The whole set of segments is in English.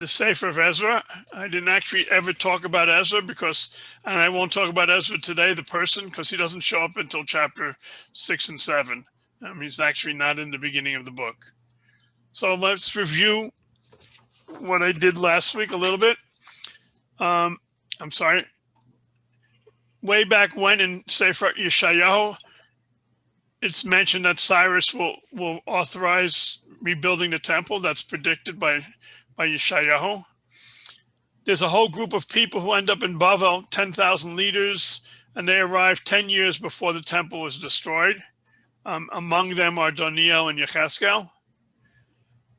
the Sefer of Ezra. I didn't actually ever talk about Ezra and I won't talk about Ezra today, the person, because he doesn't show up until chapter 6 and 7. He's actually not in the beginning of the book. So let's review what I did last week a little bit. I'm sorry. Way back when in Sefer Yeshayahu, it's mentioned that Cyrus will authorize rebuilding the temple. That's predicted by Yeshayahu. There's a whole group of people who end up in Bavel, 10,000 leaders, and they arrived 10 years before the temple was destroyed. Among them are Daniel and Yechezkel.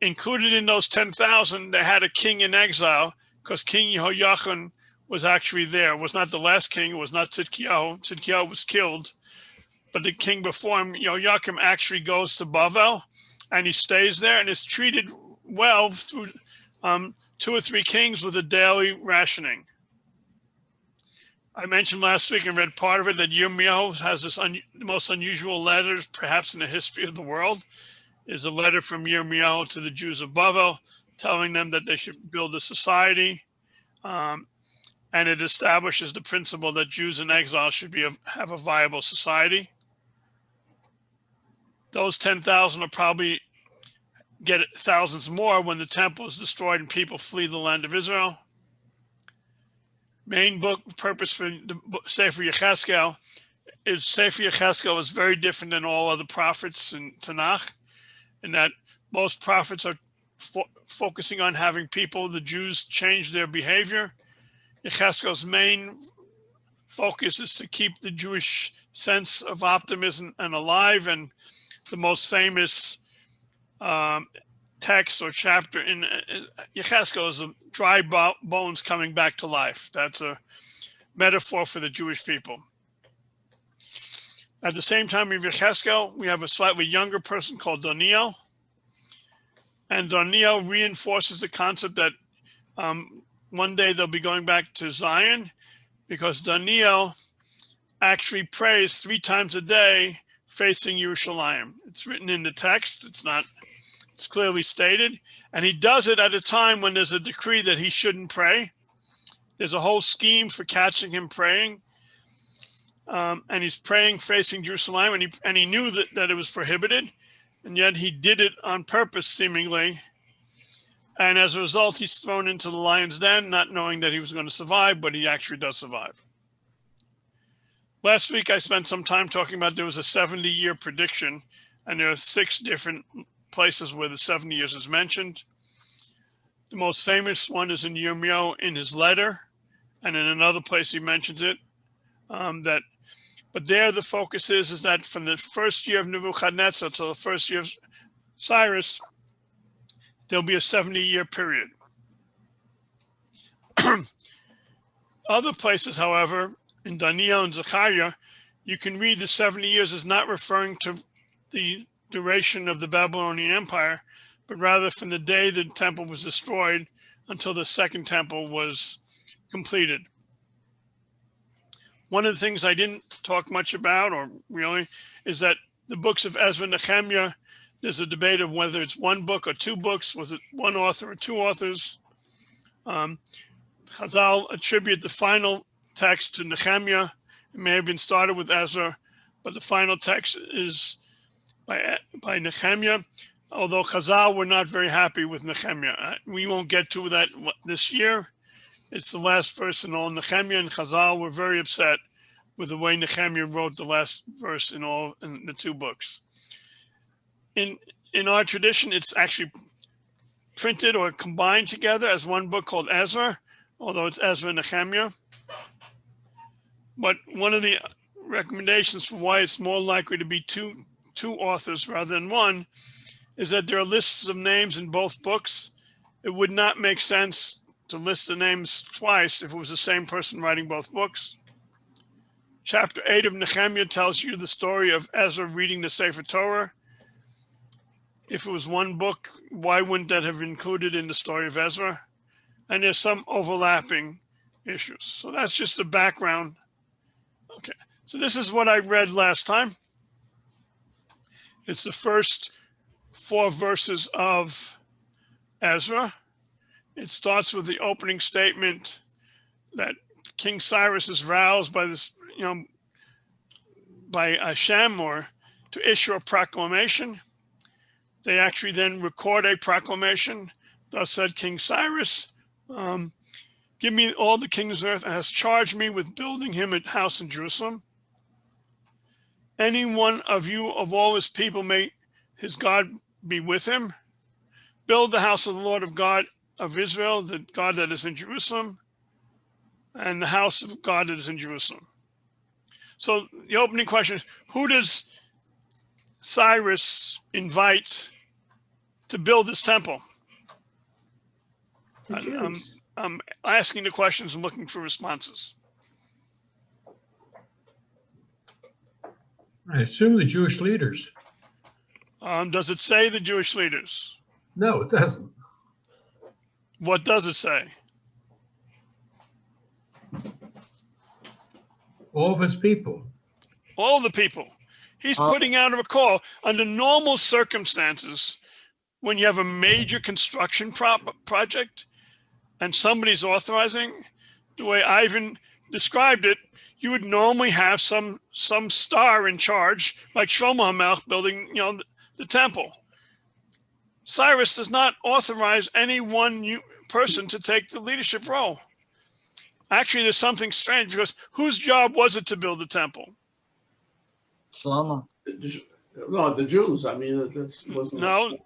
Included in those 10,000, they had a king in exile because King Yehoiachin was actually there. It was not the last king. It was not Tzidkiyahu. Tzidkiyahu was killed. But the king before him, Yehoiakim, actually goes to Bavel, and he stays there and is treated well through 2 or 3 kings with a daily rationing. I mentioned last week and read part of it that Yirmiyahu has this the most unusual letters perhaps in the history of the world. Is a letter from Yirmiyahu to the Jews of Bavel telling them that they should build a society. And it establishes the principle that Jews in exile should have a viable society. Those 10,000 will probably get thousands more when the temple is destroyed and people flee the land of Israel. Main book purpose for the Sefer Yechezkel is Sefer Yechezkel is very different than all other prophets in Tanakh, in that most prophets are focusing on having the Jews, change their behavior. Yechezkel's main focus is to keep the Jewish sense of optimism and alive, and the most famous text or chapter in Yechezkel is the dry bones coming back to life. That's a metaphor for the Jewish people. At the same time in Yechezkel, we have a slightly younger person called Daniel. And Daniel reinforces the concept that one day they'll be going back to Zion, because Daniel actually prays 3 times a day facing Yerushalayim. It's written in the text. It's clearly stated. And he does it at a time when there's a decree that he shouldn't pray. There's a whole scheme for catching him praying. And he's praying facing Jerusalem, and he knew that it was prohibited. And yet he did it on purpose, seemingly. And as a result, he's thrown into the lion's den, not knowing that he was going to survive, but he actually does survive. Last week, I spent some time talking about there was a 70-year prediction, and there are 6 different places where the 70 years is mentioned. The most famous one is in Yirmiyahu in his letter, and in another place he mentions it. But there the focus is that from the first year of Nebuchadnezzar to the first year of Cyrus, there'll be a 70-year period. Other places, however, in Daniel and Zechariah, you can read the 70 years as not referring to the duration of the Babylonian Empire, but rather from the day the temple was destroyed until the second temple was completed. One of the things I didn't talk much about, or really, is that the books of Ezra and Nehemiah, there's a debate of whether it's 1 book or 2 books. Was it 1 author or 2 authors? Chazal attribute the final text to Nehemiah. It may have been started with Ezra, but the final text is by Nehemiah, although Chazal were not very happy with Nehemiah. We won't get to that this year. It's the last verse in all Nehemiah, and Chazal were very upset with the way Nehemiah wrote the last verse in the 2 books. In our tradition, it's actually printed or combined together as 1 book called Ezra, although it's Ezra and Nehemiah. But one of the recommendations for why it's more likely to be two authors rather than 1 is that there are lists of names in both books. It would not make sense to list the names twice if it was the same person writing both books. Chapter 8 of Nehemiah tells you the story of Ezra reading the Sefer Torah. If it was 1 book, why wouldn't that have included in the story of Ezra? And there's some overlapping issues. So that's just the background. Okay, so this is what I read last time. It's the first 4 verses of Ezra. It starts with the opening statement that King Cyrus is roused by this, by Shamor to issue a proclamation. They actually then record a proclamation. Thus said King Cyrus, give me all the kingdoms of earth, and has charged me with building him a house in Jerusalem. Any one of you of all his people, may his God be with him. Build the house of the Lord of God of Israel, the God that is in Jerusalem, and the house of God that is in Jerusalem. So the opening question is, who does Cyrus invite to build this temple? The Jews. I'm asking the questions and looking for responses. I assume the Jewish leaders. Does it say the Jewish leaders? No, it doesn't. What does it say? All of his people. All the people. He's putting out a call. Under normal circumstances, when you have a major construction project and somebody's authorizing, the way Ivan described it, you would normally have some star in charge, like Shlomo HaMelech building, the temple. Cyrus does not authorize any one person to take the leadership role. Actually, there's something strange, because whose job was it to build the temple? Shlomo. No, the Jews. I mean, this wasn't. No.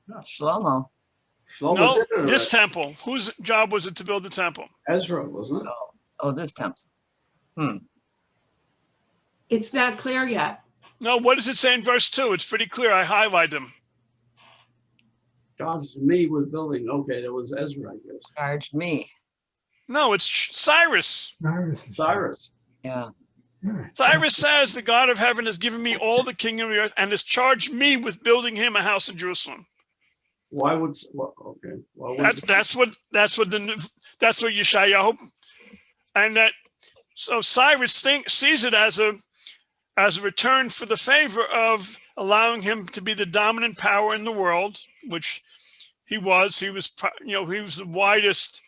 Shlomo. Shlomo No, did it, this right? temple. Whose job was it to build the temple? Ezra, wasn't it? Oh, this temple. It's not clear yet. No, what does it say in verse 2? It's pretty clear. I highlight them. Charged me with building. Okay, that was Ezra, I guess. Charged me. No, it's Cyrus. Cyrus. Yeah. Cyrus says, the God of heaven has given me all the kingdom of the earth and has charged me with building him a house in Jerusalem. Why would? Well, okay. Well, That's what Yeshayahu, and that. So Cyrus sees it as a return for the favor of allowing him to be the dominant power in the world, which he was. He was the widest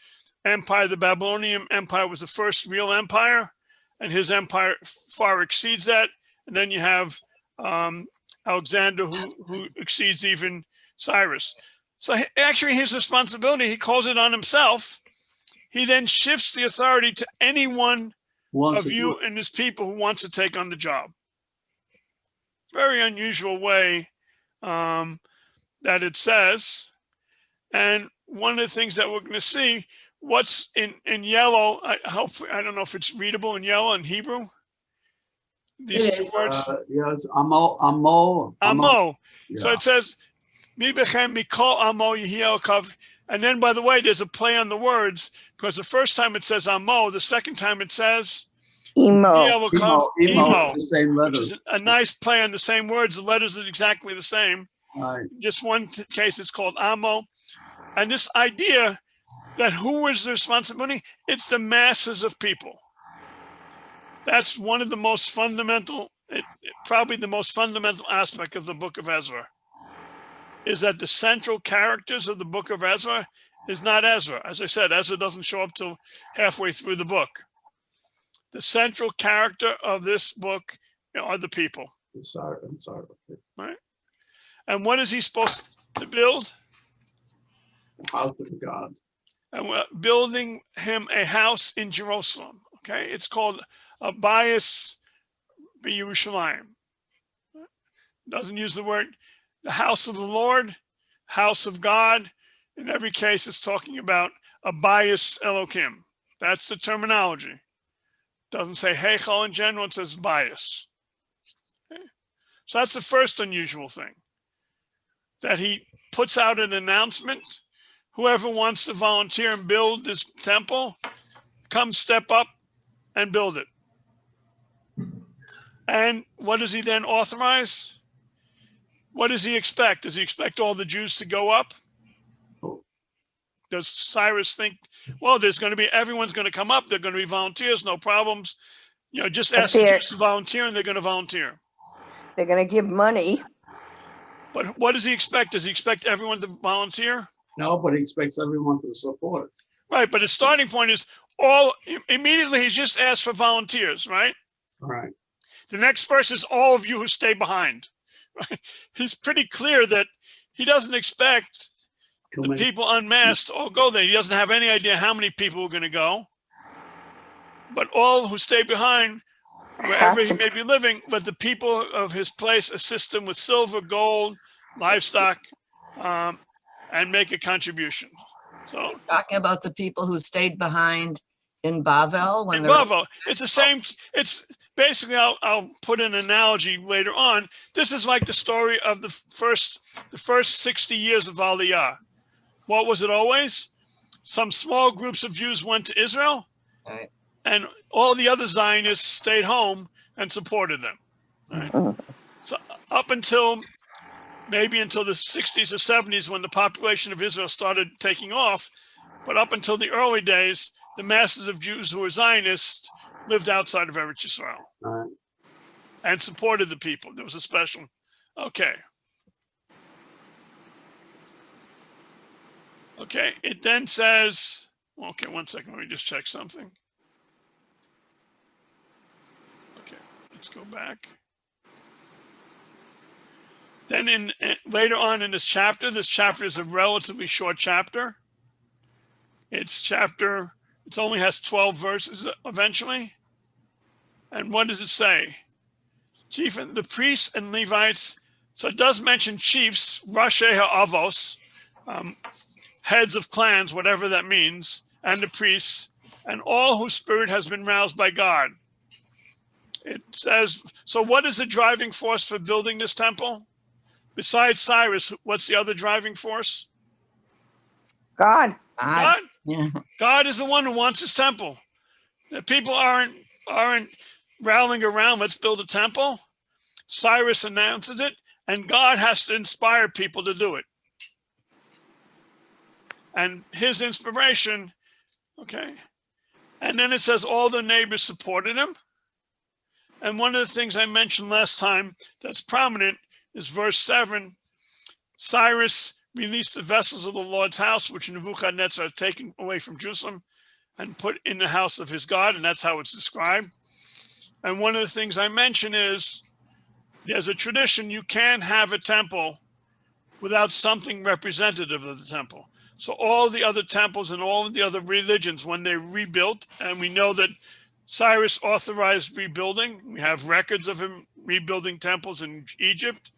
empire. The Babylonian Empire was the first real empire, and his empire far exceeds that. And then you have Alexander, who exceeds even Cyrus. So actually, his responsibility, he calls it on himself. He then shifts the authority to anyone of you and his people who wants to take on the job. Very unusual way that it says. And one of the things that we're going to see, what's in yellow, I don't know if it's readable in yellow in Hebrew. These two words. Yes, amo. Yeah. So it says, Mi bechem mikol amo yehiel kav. And then, by the way, there's a play on the words, because the first time it says amo, the second time it says Emo. The same which letters. is a nice play on the same words. The letters are exactly the same. Right. Just one case is called amo. And this idea that who is the responsibility? It's the masses of people. That's one of the most fundamental, probably the most fundamental aspect of the book of Ezra, is that the central characters of the book of Ezra is not Ezra. As I said, Ezra doesn't show up till halfway through the book. The central character of this book are the people. I'm sorry. Right? And what is he supposed to build? House of God. And we're building him a house in Jerusalem. Okay, it's called a bias Yerushalayim. Doesn't use the word the house of the Lord, house of God. In every case, it's talking about a bias Elohim. That's the terminology. Doesn't say Heichal in general, it says bias. Okay. So that's the first unusual thing, that he puts out an announcement. Whoever wants to volunteer and build this temple, come step up and build it. And what does he then authorize? What does he expect? Does he expect all the Jews to go up? Does Cyrus think, well, everyone's going to come up. They're going to be volunteers, no problems. Just ask the Jews to volunteer and they're going to volunteer. They're going to give money. But what does he expect? Does he expect everyone to volunteer? No, but he expects everyone to support it. Right, but his starting point is immediately he's just asked for volunteers, right? All right. The next verse is all of you who stay behind. Right? He's pretty clear that he doesn't expect the people unmasked to all go there. He doesn't have any idea how many people are going to go. But all who stay behind, wherever he may be living, but the people of his place assist him with silver, gold, livestock, and make a contribution. So Talking about the people who stayed behind in Bavel. in Bavel, it's the same. It's basically, I'll put an analogy later on. This is like the story of the first 60 years of Aliyah. What was it always? Some small groups of Jews went to Israel, Right. and all the other Zionists stayed home and supported them. Right? So up until maybe until the 60s or 70s, when the population of Israel started taking off, but up until the early days, the masses of Jews who were Zionists lived outside of Eretz Yisrael and supported the people. There was a special, okay. Okay, it then says, okay, one second, let me just check something. Okay, let's go back. Then later on in this chapter is a relatively short chapter. It only has 12 verses eventually. And what does it say? The priests and Levites, so it does mention chiefs, Rashi ha'avos, heads of clans, whatever that means, and the priests, and all whose spirit has been roused by God. It says, so what is the driving force for building this temple? Besides Cyrus, what's the other driving force? God. God? Yeah. God is the one who wants his temple. The people aren't rallying around, let's build a temple. Cyrus announces it, and God has to inspire people to do it. And his inspiration, okay. And then it says all the neighbors supported him. And one of the things I mentioned last time that's prominent is verse 7. Cyrus released the vessels of the Lord's house, which Nebuchadnezzar had taken away from Jerusalem and put in the house of his God. And that's how it's described. And one of the things I mentioned is there's a tradition, you can't have a temple without something representative of the temple. So all the other temples and all of the other religions, when they rebuilt, and we know that Cyrus authorized rebuilding. We have records of him rebuilding temples in Egypt.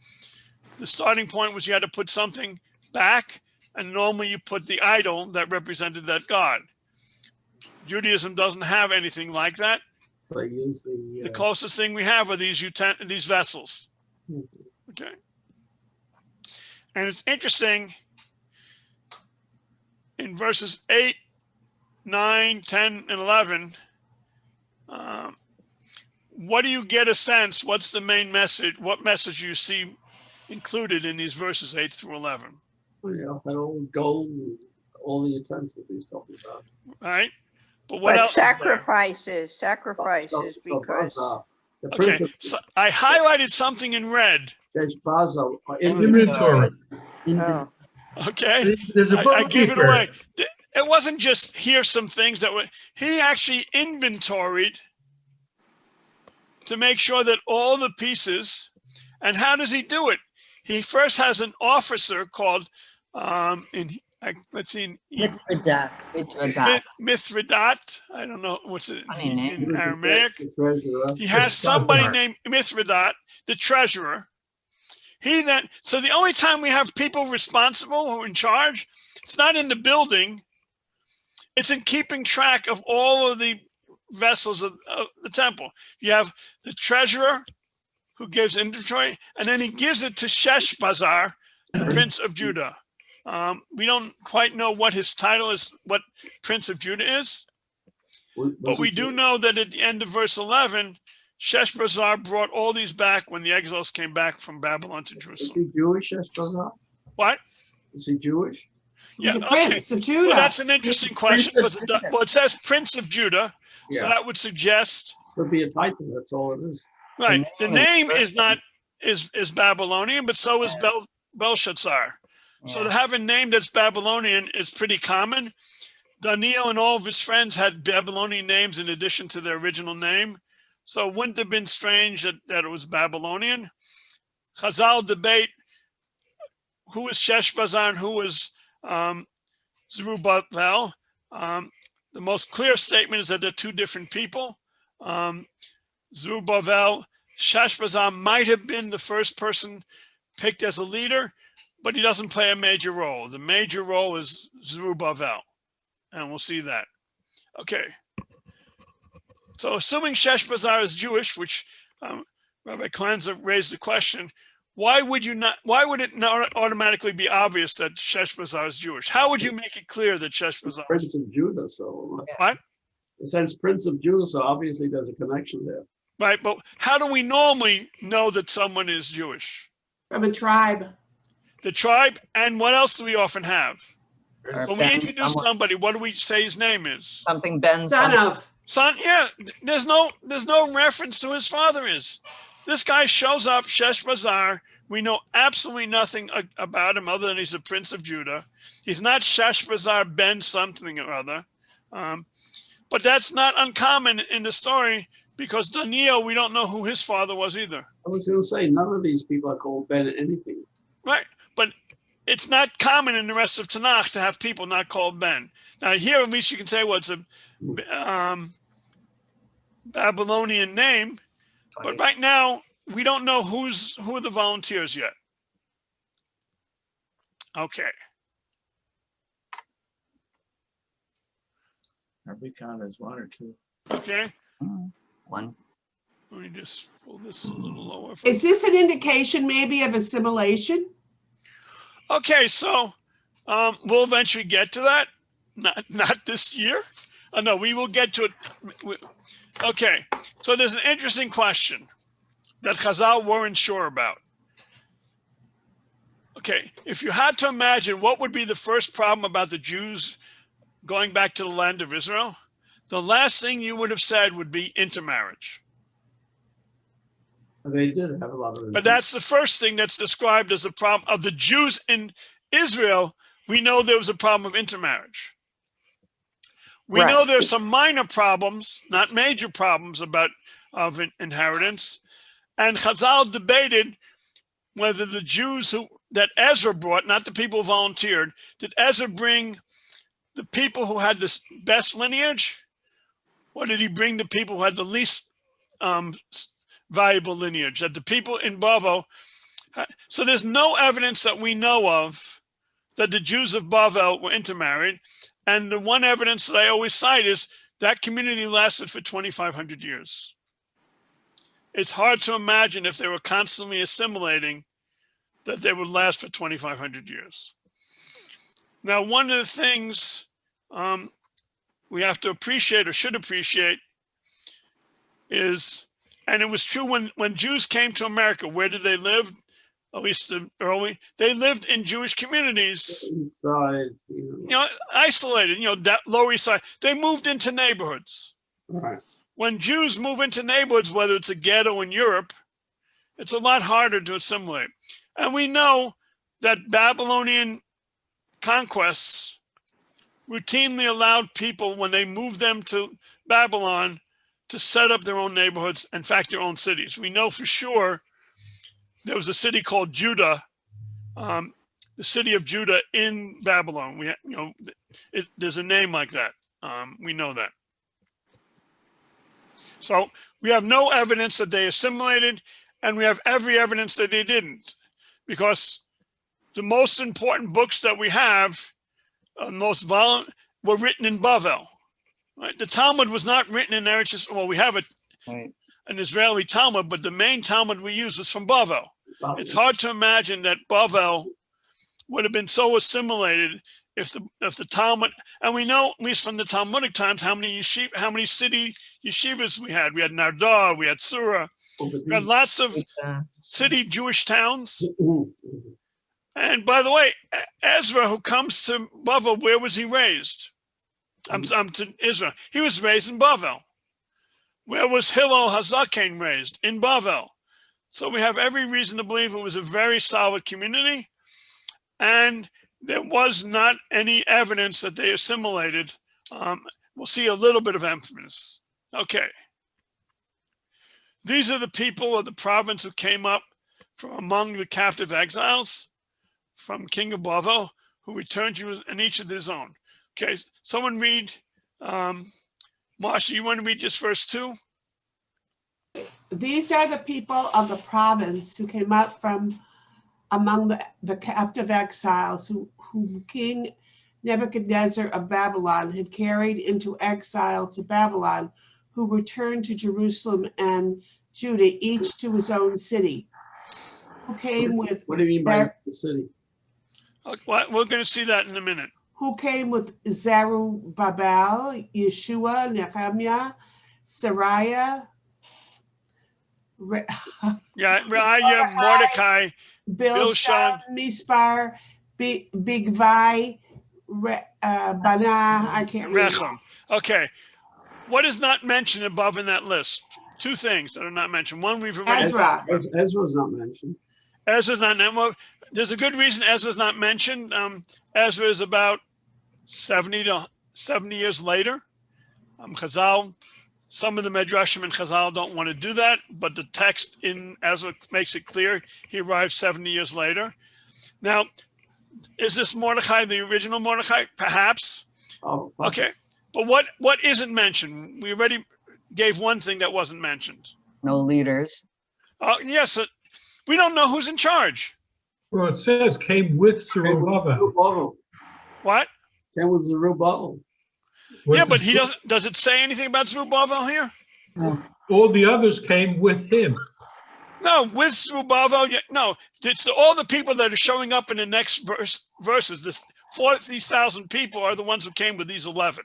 The starting point was you had to put something back, and normally you put the idol that represented that God. Judaism doesn't have anything like that. They use The closest thing we have are these vessels. Okay. And it's interesting, in verses 8, 9, 10, and 11, what do you get a sense? What's the main message? What message you see included in these verses 8 through 11? that old gold, all the utensils he's talking about. Right? But what else? Sacrifices, because. Okay, so I highlighted something in red. There's Basil. Inventory. Oh. Okay, There's a I gave it away. bookkeeper. It wasn't just here's some things that were, he actually inventoried to make sure that all the pieces, and how does he do it? He first has an officer called, let's see, Mithridat. I don't know what's it in Aramaic. He has somebody named Mithridat, the treasurer. So the only time we have people responsible who are in charge, it's not in the building. It's in keeping track of all of the vessels of the temple. You have the treasurer who gives inventory, and then he gives it to Sheshbazzar, the prince of Judah. We don't quite know what his title is, what prince of Judah is, but we do know that at the end of verse 11, Sheshbazzar brought all these back when the exiles came back from Babylon to Jerusalem. Is he Jewish, Sheshbazzar? What? Is he Jewish? He's a prince of Judah. Well, that's an interesting question because it says Prince of Judah, so that would suggest Could be a title. That's all it is. right. The name is not is Babylonian, but so is Belshazzar. So Yeah. to have a name that's Babylonian is pretty common. Daniel and all of his friends had Babylonian names in addition to their original name. So it wouldn't have been strange that it was Babylonian. Chazal debate who was Sheshbazzar and who was Zerubbabel. The most clear statement is that they're two different people. Zerubbabel, Sheshbazzar might have been the first person picked as a leader, but he doesn't play a major role. The major role is Zerubbabel, and we'll see that. Okay. So assuming Sheshbazzar is Jewish, which Rabbi Klanzer raised the question, why would it not automatically be obvious that Sheshbazzar is Jewish? How would you make it clear that Sheshbazzar is Prince of Judah, so what? it says Prince of Judah, so obviously there's a connection there. Right, but how do we normally know that someone is Jewish? From a tribe. The tribe, and what else do we often have? Or When we Ben introduce someone- somebody, what do we say his name is? Something Ben. Son something. of. Son, yeah, there's no reference to his father is. This guy shows up, Sheshbazzar. We know absolutely nothing about him other than he's a prince of Judah. He's not Sheshbazzar ben something or other. But that's not uncommon in the story because Daniel, we don't know who his father was either. I was going to say, none of these people are called Ben anything. Right, but it's not common in the rest of Tanakh to have people not called Ben. Now here, at least you can say, well, it's a Babylonian name, but right now we don't know who are the volunteers yet. Okay. Are we count as one or two? Okay. One. Let me just pull this a little lower. Is this an indication maybe of assimilation? Okay, so we'll eventually get to that. Not this year. Oh, no, we will get to it. Okay, so there's an interesting question that Chazal weren't sure about. Okay, if you had to imagine what would be the first problem about the Jews going back to the land of Israel, the last thing you would have said would be intermarriage. They did have a lot of. But that's the first thing that's described as a problem of the Jews in Israel. We know there was a problem of intermarriage. We know there's some minor problems, not major problems of inheritance. And Chazal debated whether the Jews that Ezra brought, not the people who volunteered, did Ezra bring the people who had the best lineage, or did he bring the people who had the least valuable lineage? That the people in Bavel, so there's no evidence that we know of that the Jews of Bavel were intermarried. And the one evidence that I always cite is that community lasted for 2,500 years. It's hard to imagine if they were constantly assimilating that they would last for 2,500 years. Now, one of the things we have to appreciate or should appreciate is, and it was true when Jews came to America, where did they live? At least they lived in Jewish communities, isolated, that Lower East Side. They moved into neighborhoods. Right. When Jews move into neighborhoods, whether it's a ghetto in Europe, it's a lot harder to assimilate. And we know that Babylonian conquests routinely allowed people, when they moved them to Babylon, to set up their own neighborhoods, in fact, their own cities. We know for sure there was a city called Judah, the city of Judah in Babylon. There's a name like that. We know that. So we have no evidence that they assimilated, and we have every evidence that they didn't, because the most important books that we have, were written in Bavel. Right? The Talmud was not written in Eretz Yisrael. Well, we have an Israeli Talmud, but the main Talmud we use was from Bavel. It's hard to imagine that Bavel would have been so assimilated if the Talmud, and we know at least from the Talmudic times how many city yeshivas we had. We had Nardar, we had Surah, we had lots of city Jewish towns. And by the way, Ezra, who comes to Bavel, where was he raised? To Israel. He was raised in Bavel. Where was Hillel Hazaken raised? In Bavel. So we have every reason to believe it was a very solid community. and there was not any evidence that they assimilated. We'll see a little bit of emphasis. Okay. These are the people of the province who came up from among the captive exiles from King of Bavel, who returned to and each of his own. Okay, someone read, Marsha, you want to read just verse 2? These are the people of the province who came up from among the captive exiles whom King Nebuchadnezzar of Babylon had carried into exile to Babylon, who returned to Jerusalem and Judah, each to his own city. Who came with What do you mean by the city? We're going to see that in a minute. Who came with Zerubbabel, Yeshua, Nehemiah, Sariah, Reiah, Mordecai, Bilshan, Mispar, Bigvai, Bana, I can't read. Rechem. Okay, what is not mentioned above in that list? Two things that are not mentioned. One, we've already... Ezra. Ezra's not mentioned. Ezra's not... Well, there's a good reason Ezra's not mentioned. Ezra is about 70 years later. Chazal, some of the Medrashim and Chazal don't want to do that, but the text in Ezra makes it clear he arrived 70 years later. Now, is this Mordecai the original Mordecai? Perhaps. Oh, okay. But what isn't mentioned? We already gave one thing that wasn't mentioned. No leaders. Yes, we don't know who's in charge. Well, it says came with Zerubbabel. What? Came with Zerubbabel. Yeah, but he doesn't. Does it say anything about Zerubbabel here? All the others came with him. No, with Zerubbabel. No, it's all the people that are showing up in the next verses. The 40,000 people are the ones who came with these 11.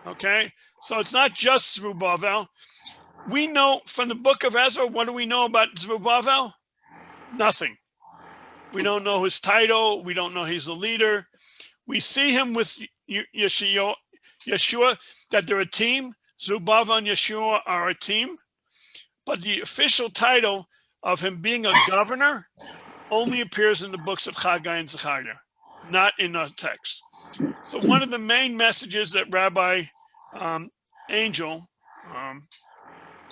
Okay, so it's not just Zerubbabel. We know from the book of Ezra. What do we know about Zerubbabel? Nothing. We don't know his title. We don't know he's a leader. We see him with Yeshua, that they're a team. Zerubbabel and Yeshua are a team. But the official title of him being a governor only appears in the books of Haggai and Zechariah, not in our text. So one of the main messages that Rabbi Angel,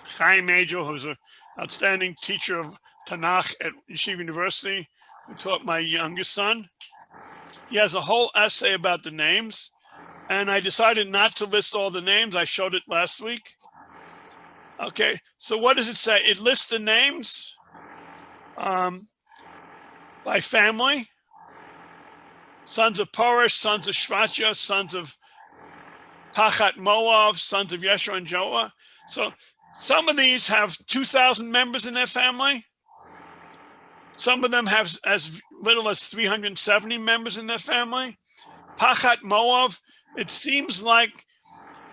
Chaim Angel, who's an outstanding teacher of Tanakh at Yeshiva University, who taught my youngest son, he has a whole essay about the names, and I decided not to list all the names. I showed it last week. Okay, so what does it say? It lists the names by family: sons of Porosh, sons of Shvatya, sons of Pachat Moav, sons of Yeshua and Joah. So some of these have 2,000 members in their family. Some of them have as little as 370 members in their family. Pachat Moav, it seems like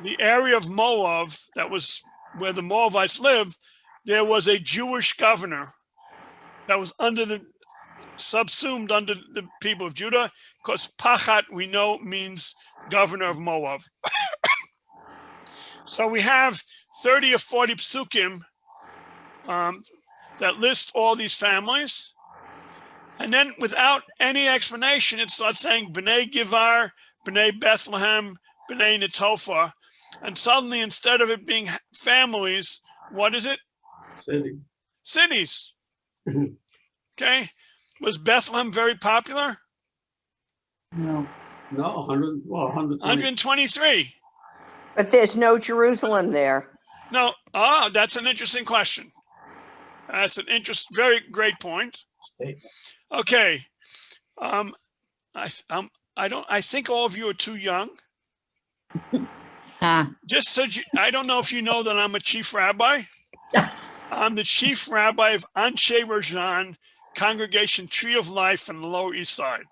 the area of Moab that was where the Moabites lived, there was a Jewish governor that was subsumed under the people of Judah, because Pachat, we know, means governor of Moab. So we have 30 or 40 psukim that list all these families. And then without any explanation, it starts saying B'nai Givar, B'nai Bethlehem, B'nai Netophah. And suddenly, instead of it being families, what is it? Cities. Okay. Was Bethlehem very popular? No. No, 123. But there's no Jerusalem there. No. That's an interesting question. That's an very great point. Okay. I think all of you are too young. Just so I don't know if you know that I'm a chief rabbi. I'm the chief rabbi of Anshe Rajan Congregation Tree of Life in the Lower East Side.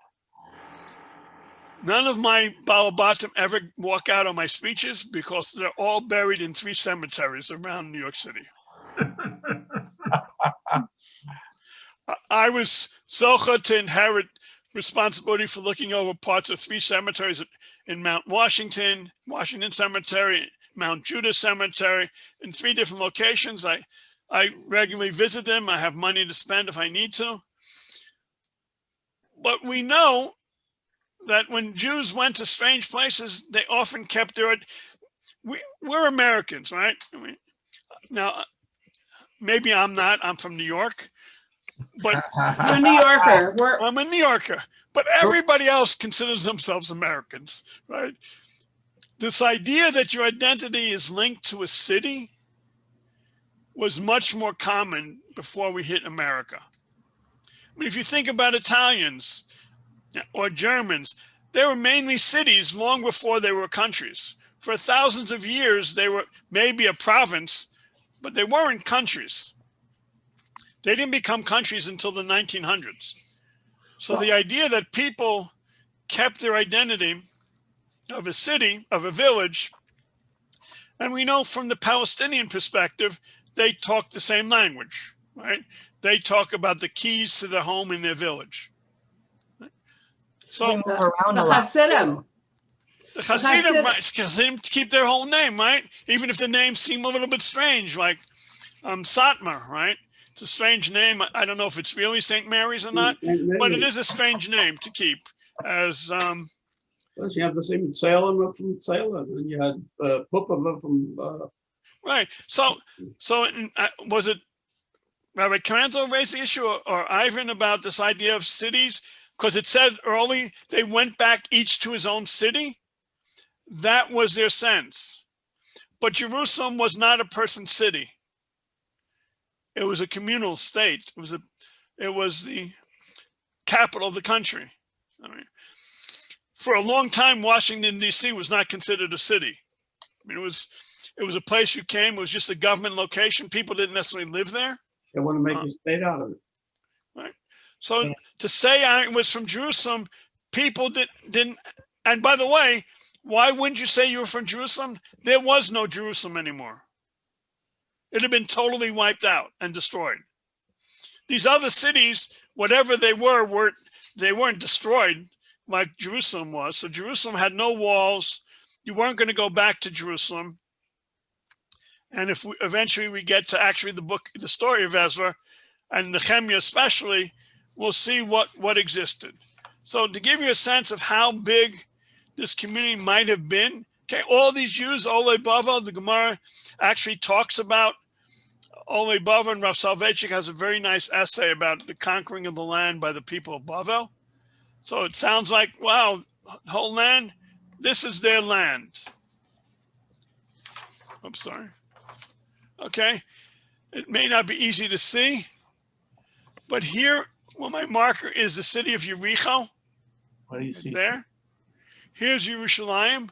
None of my Balabatim ever walk out on my speeches because they're all buried in 3 cemeteries around New York City. I was zocha to inherit responsibility for looking over parts of 3 cemeteries in Mount Washington Cemetery, Mount Judah Cemetery, in 3 different locations. I regularly visit them. I have money to spend if I need to. But we know that when Jews went to strange places, they often kept their, we're Americans, right? I mean, now, maybe I'm not, I'm from New York, but You're a New Yorker. I'm a New Yorker, but everybody else considers themselves Americans, right? This idea that your identity is linked to a city was much more common before we hit America. I mean, if you think about Italians or Germans, they were mainly cities long before they were countries. For thousands of years, they were maybe a province, but they weren't countries. They didn't become countries until the 1900s. So the idea that people kept their identity of a city, of a village, and we know from the Palestinian perspective, they talk the same language, right? They talk about the keys to their home in their village. Right? So They move around The a lot. Hasidim. the Hasidim keep their whole name, right? Even if the names seem a little bit strange, like Satmar, right? It's a strange name. I don't know if it's really St. Mary's or not, but it is a strange name to keep. As Plus, you have the same Salem from Salem, and you had Pupava from. right. So was it Rabbi Kranzel raised the issue or Ivan about this idea of cities? Because it said early they went back each to his own city. That was their sense. But Jerusalem was not a person's city. It was a communal state. It was the capital of the country. I mean, for a long time, Washington, D.C. was not considered a city. I mean, it was a place you came. It was just a government location. People didn't necessarily live there. They want to make a state out of it. Right. So to say I was from Jerusalem, people didn't. And by the way, why wouldn't you say you were from Jerusalem? There was no Jerusalem anymore. It had been totally wiped out and destroyed. These other cities, whatever they weren't destroyed like Jerusalem was. So Jerusalem had no walls. You weren't going to go back to Jerusalem. And if eventually we get to actually the story of Ezra and Nehemiah especially, we'll see what existed. So to give you a sense of how big this community might have been, okay, all these Jews, Ole Bavel, the Gemara actually talks about Ole Bavel, and Rav Soloveitchik has a very nice essay about the conquering of the land by the people of Bavel. So it sounds like, wow, whole land, this is their land. I'm sorry. Okay, it may not be easy to see, but here, well, my marker is the city of Yericho. What do you see? There. Here's Yerushalayim.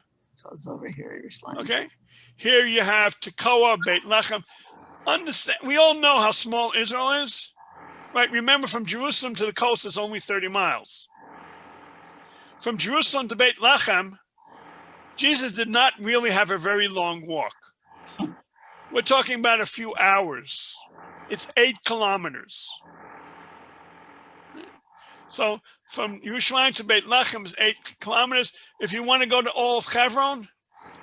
Goes over here, your slime. Okay. Here you have Tekoa, Beit Lechem. Understand? We all know how small Israel is, right? Remember, from Jerusalem to the coast is only 30 miles. From Jerusalem to Beit Lechem, Jesus did not really have a very long walk. We're talking about a few hours. It's 8 kilometers. So from Yerushalayim to Beit Lechem is 8 kilometers. If you want to go to all of Hebron,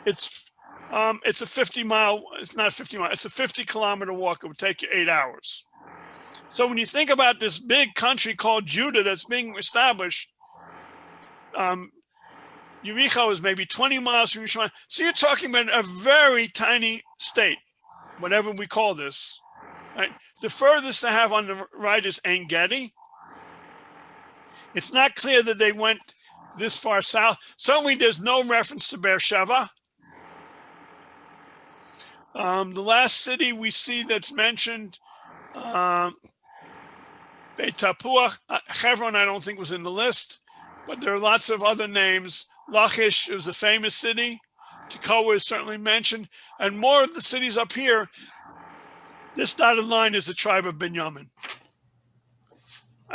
it's a 50 mile, it's not 50 miles, it's a 50 kilometer walk. It would take you 8 hours. So when you think about this big country called Judah that's being established, Yericho is maybe 20 miles from Yerushalayim. So you're talking about a very tiny state, whatever we call this, right? The furthest I have on the right is En Gedi. It's not clear that they went this far south. Certainly there's no reference to Beersheba. The last city we see that's mentioned, Beit Tapuach, Hebron I don't think was in the list, but there are lots of other names. Lachish is a famous city. Tekoa is certainly mentioned. And more of the cities up here, this dotted line is the tribe of Benjamin.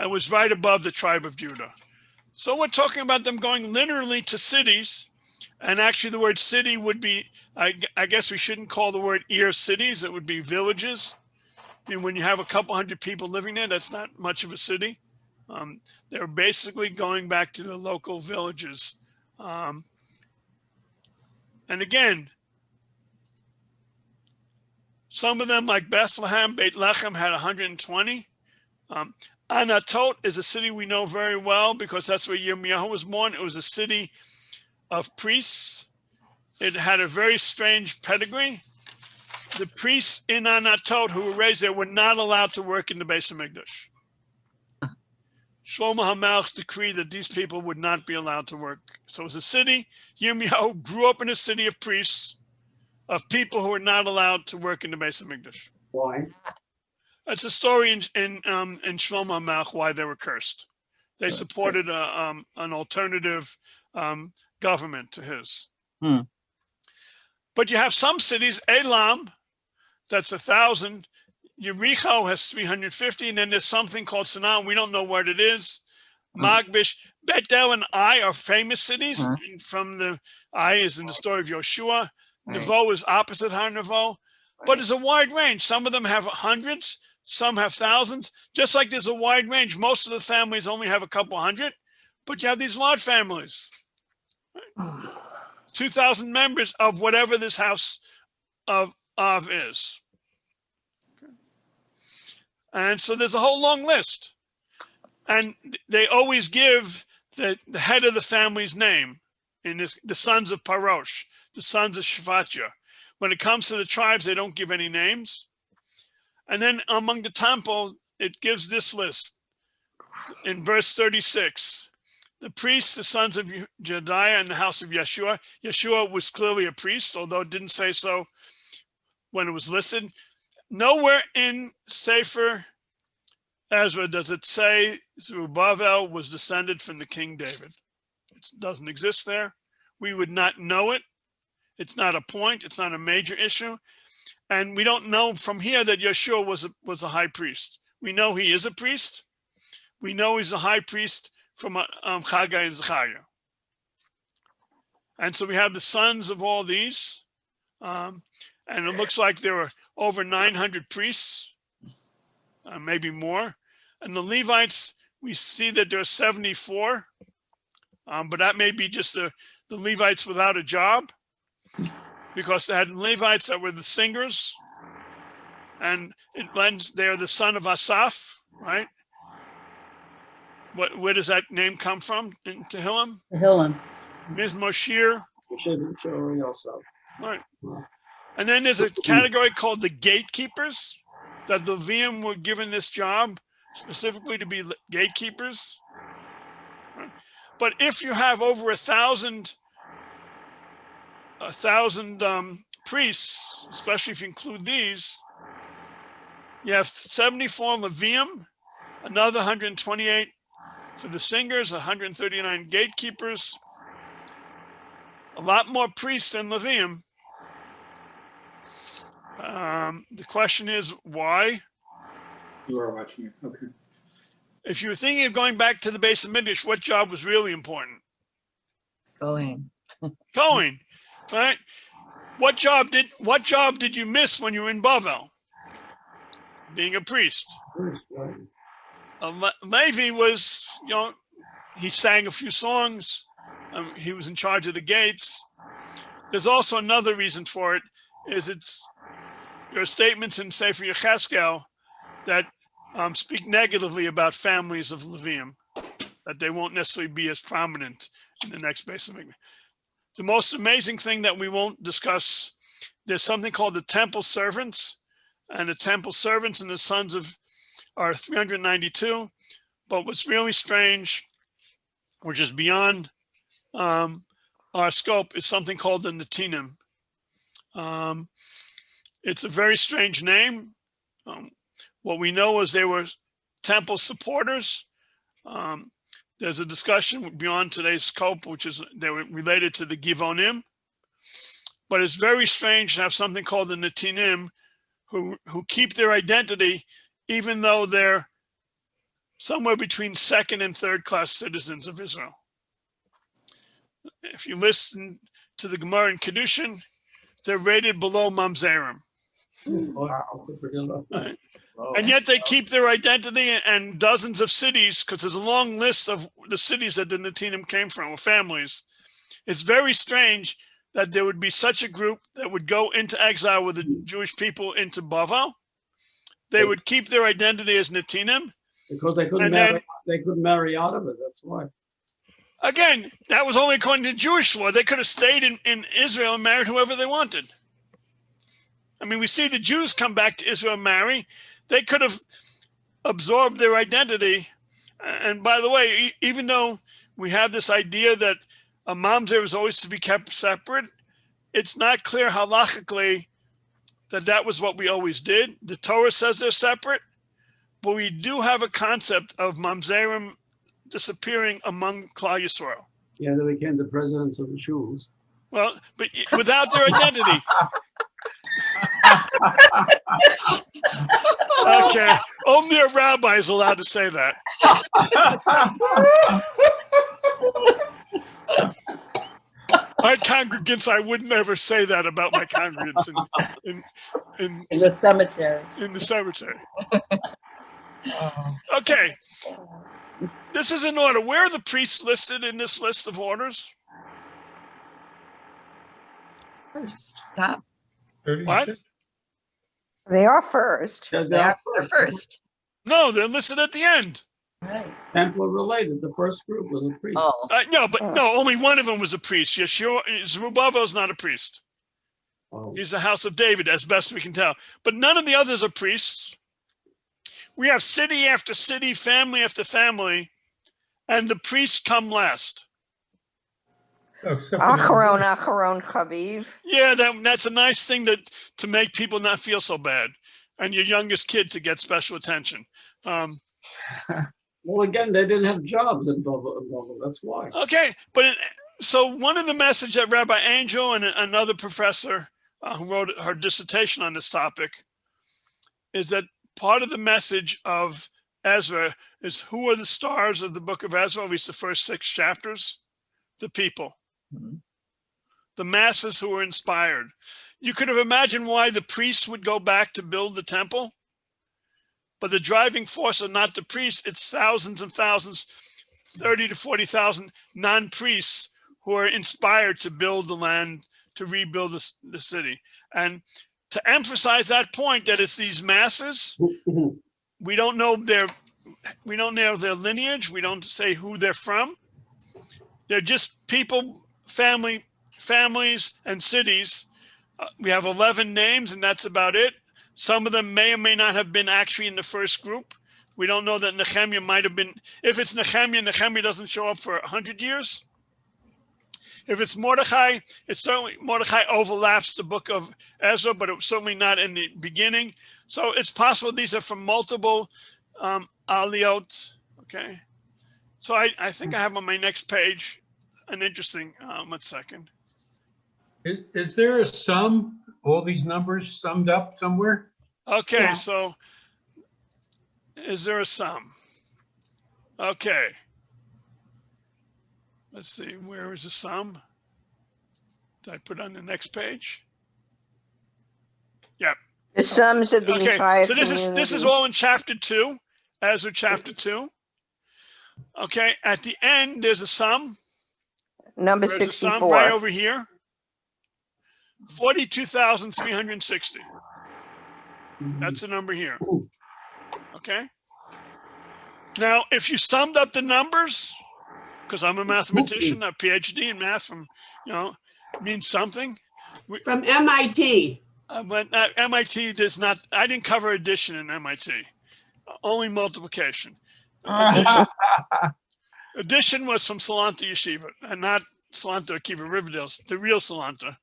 It was right above the tribe of Judah. So we're talking about them going literally to cities. And actually the word city would be, I guess we shouldn't call the word ear cities. It would be villages. I mean, when you have a couple hundred people living there, that's not much of a city. They're basically going back to the local villages. And again, some of them like Bethlehem, Beit Lechem had 120. Anatot is a city we know very well because that's where Yirmiyahu was born. It was a city of priests. It had a very strange pedigree. The priests in Anatot who were raised there were not allowed to work in the Beis Hamikdash. Shlomo HaMelech decreed that these people would not be allowed to work. So it was a city. Yirmiyahu grew up in a city of priests, of people who were not allowed to work in the Beis Hamikdash. Why? It's a story in Shlomo HaMelech why they were cursed. They supported an alternative government to his. But you have some cities, Elam, that's 1,000. Yericho has 350, and then there's something called Sanaa. We don't know what it is. Magbish, Bet-El, and Ai are famous cities. And from the Ai is in the story of Yoshua. Nevo is opposite Har Nevo. But there's a wide range. Some of them have hundreds, some have thousands. Just like there's a wide range. Most of the families only have a couple hundred, but you have these large families. 2,000 members of whatever this house of is. And so there's a whole long list. And they always give the head of the family's name. In this, the sons of Parosh, the sons of Shvatya. When it comes to the tribes, they don't give any names. And then among the temple, it gives this list. In verse 36, the priests, the sons of Jediah in the house of Yeshua. Yeshua was clearly a priest, although it didn't say so when it was listed. Nowhere in Sefer Ezra does it say Zerubbabel was descended from the King David. It doesn't exist there. We would not know it. It's not a point. It's not a major issue. And we don't know from here that Yeshua was a high priest. We know he is a priest. We know he's a high priest from Chagai and Zechariah. And so we have the sons of all these. And it looks like there were over 900 priests, maybe more. And the Levites, we see that there are 74, but that may be just the Levites without a job, because they had Levites that were the singers, and it lends, they are the son of Asaph, right? Where does that name come from in Tehillim? Tehillim. Mizmor Shir. Also. Right. And then there's a category called the gatekeepers, that the Levium were given this job specifically to be gatekeepers. Right. But if you have over 1,000 priests, especially if you include these, you have 74 Levium, another 128 for the singers, 139 gatekeepers, a lot more priests than Levium. The question is why? You are watching it. Okay. If you were thinking of going back to the Beis Hamikdash, what job was really important? Going. Going, right? What job did you miss when you were in Bavel? Being a priest. Levi was, he sang a few songs. He was in charge of the gates. There's also another reason for it, is there are statements in Sefer Yecheskel that speak negatively about families of Levium, that they won't necessarily be as prominent in the next Beis Hamikdash. The most amazing thing that we won't discuss, there's something called the temple servants, and the temple servants and the sons of are 392. But what's really strange, which is beyond our scope, is something called the Netinim. It's a very strange name. What we know is they were temple supporters. There's a discussion beyond today's scope, which is they were related to the Givonim. But it's very strange to have something called the Netinim who keep their identity, even though they're somewhere between second and third class citizens of Israel. If you listen to the Gemara in Kedushin, they're rated below Mamzerim. Right. And yet they keep their identity, and dozens of cities, because there's a long list of the cities that the Netinim came from, or families. It's very strange that there would be such a group that would go into exile with the Jewish people into Bavel. They would keep their identity as Netinim, Because they couldn't And marry. then- They couldn't marry out of it. That's why. Again, that was only according to Jewish law. They could have stayed in Israel and married whoever they wanted. I mean, we see the Jews come back to Israel and marry. They could have absorbed their identity. And by the way, even though we have this idea that a mamzer is always to be kept separate, it's not clear halachically that was what we always did. The Torah says they're separate, but we do have a concept of mamzerim disappearing among Klal Yisrael. Yeah, they became the presidents of the shuls. Well, but without their identity. Okay, only a rabbi is allowed to say that. My congregants, I would never say that about my congregants in the cemetery. in the cemetery. Okay, this is in order. Where are the priests listed in this list of orders? First. Top, 36? They are first. Yeah, they're first. No, they're listed at the end. Right. Templar related. The first group was a priest. Oh, No, but no, only one of them was a priest. Yeshua, Zerubbabel is not a priest. Oh. He's the house of David, as best we can tell. But none of the others are priests. We have city after city, family after family, and the priests come last. Oh, except for the- Acharon, Chaviv. Yeah, that's a nice thing to make people not feel so bad, and your youngest kid to get special attention. Well, again, they didn't have jobs in Babel. That's why. Okay, but so one of the message that Rabbi Angel and another professor who wrote her dissertation on this topic is that part of the message of Ezra is who are the stars of the book of Ezra, at least the first 6 chapters? The people. Mhm. The masses who were inspired. You could have imagined why the priests would go back to build the temple, but the driving force are not the priests, it's thousands and thousands, 30 to 40,000 non-priests who are inspired to build the land, to rebuild the city. And to emphasize that point that it's these masses, we don't know their lineage, we don't say who they're from. They're just people, families, and cities. We have 11 names, and that's about it. Some of them may or may not have been actually in the first group. We don't know that Nehemiah might have been. If it's Nehemiah doesn't show up for 100 years. If it's Mordechai, Mordechai overlaps the book of Ezra, but it was certainly not in the beginning. So it's possible these are from multiple aliyot. Okay. So I think I have on my next page an interesting, 1 second. Is there a sum, all these numbers summed up somewhere? Okay, Yeah. so is there a sum? Okay. Let's see, where is the sum? Did I put it on the next page? Yeah. The sums of the Okay, entire so this is community. all in chapter 2, Ezra chapter 2. Okay, at the end, there's a sum. Number There's a sum 64. right over here. 42,360. That's the number here. Okay. Now, if you summed up the numbers, because I'm a mathematician, a PhD in math from, means something. From MIT. But MIT does not, I didn't cover addition in MIT, only multiplication. Addition was from Salanta Yeshiva and not Salanta Akiva Riverdale, the real Salanta.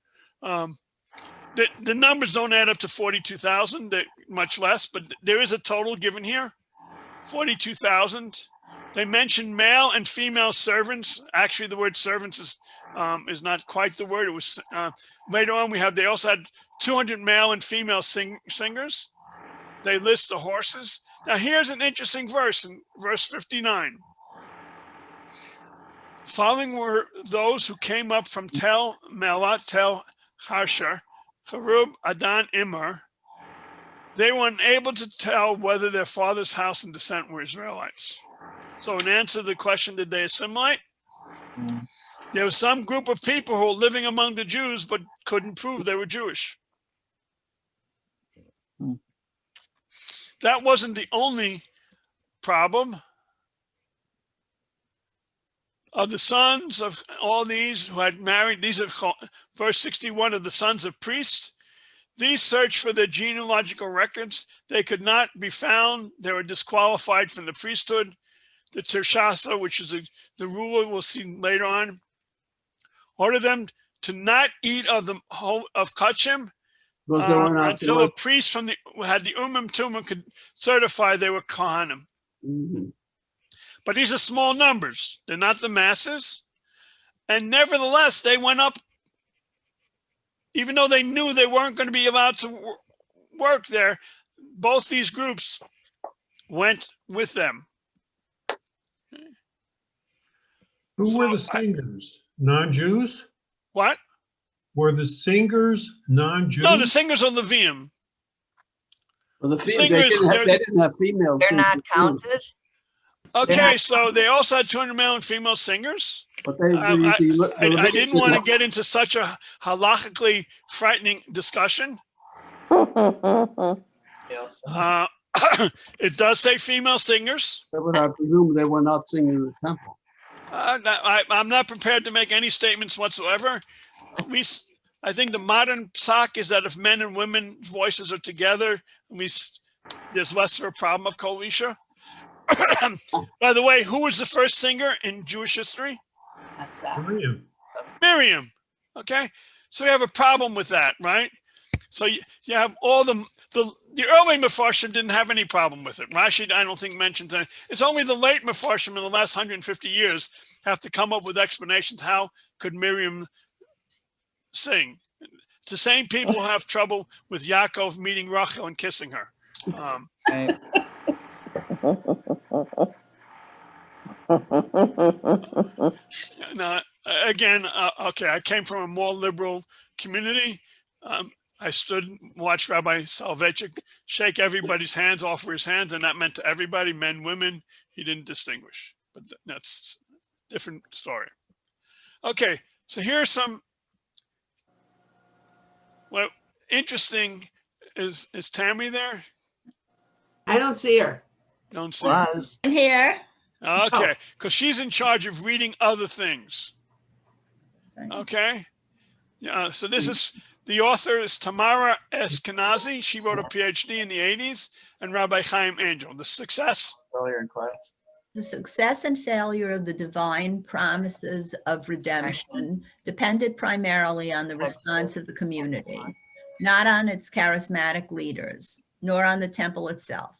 The numbers don't add up to 42,000, much less, but there is a total given here, 42,000. They mentioned male and female servants. Actually, the word servants is not quite the word. It was later on. They also had 200 male and female singers. They list the horses. Now, here's an interesting verse in verse 59. Following were those who came up from Tel Melah, Tel Harsher, Harub, Adan, Immer. They were unable to tell whether their father's house and descent were Israelites. So in answer to the question, did they assimilate? There was some group of people who were living among the Jews, but couldn't prove they were Jewish. That wasn't the only problem. Of the sons of all these who had married, these are verse 61 of the sons of priests. These searched for their genealogical records. They could not be found. They were disqualified from the priesthood. The Tershasa, which is the ruler we'll see later on, ordered them to not eat of the of kachim Because they were not. until a priest from who had the Tumim could certify they were Kohanim. Mhm. But these are small numbers. They're not the masses. And nevertheless, they went up, even though they knew they weren't going to be allowed to work there. Both these groups went with them. Who So were the singers? Non-Jews? What? Were the singers non-Jews? No, the singers are Levium. Well, the Singers, they didn't have female They're not singers, too. counted? Okay, so they also had 200 male and female singers. But they, I didn't want to get into such a halachically frightening discussion. It does say female singers. But I presume they were not singing in the temple. I'm not prepared to make any statements whatsoever. I think the modern psak is that if men and women voices are together, there's less of a problem of kolisha. By the way, who was the first singer in Jewish history? Miriam. Miriam. Okay, so we have a problem with that, right? So you have all the early Mefarshim didn't have any problem with it. Rashi, I don't think, mentions that. It's only the late Mefarshim in the last 150 years have to come up with explanations. How could Miriam sing? It's the same people who have trouble with Yaakov meeting Rachel and kissing her. Now, again, okay, I came from a more liberal community. I watched Rabbi Soloveitchik shake everybody's hands, offer his hands, and that meant to everybody, men, women. He didn't distinguish, but that's a different story. Okay, so here's some. Well, interesting is Tammy there? I don't see her. Don't see her. Was. I'm here. Okay, because she's in charge of reading other things. Okay, yeah. So this is the author is Tamara Eskenazi. She wrote a PhD in the 80s, and Rabbi Chaim Angel. The success. Earlier in class. The success and failure of the divine promises of redemption depended primarily on the response of the community, not on its charismatic leaders, nor on the temple itself.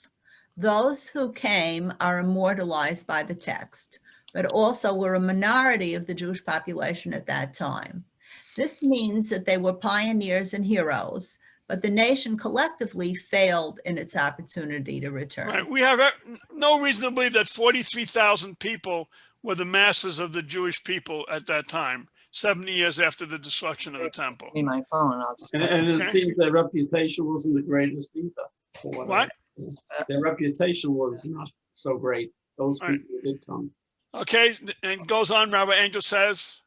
Those who came are immortalized by the text, but also were a minority of the Jewish population at that time. This means that they were pioneers and heroes, but the nation collectively failed in its opportunity to return. Right. We have no reason to believe that 43,000 people were the masses of the Jewish people at that time, 70 years after the destruction of the temple. Need my phone. I'll just. And it seems their reputation wasn't the greatest either. What? Their reputation was not so great. Those people who did come. Okay, and goes on, Rabbi Angel says.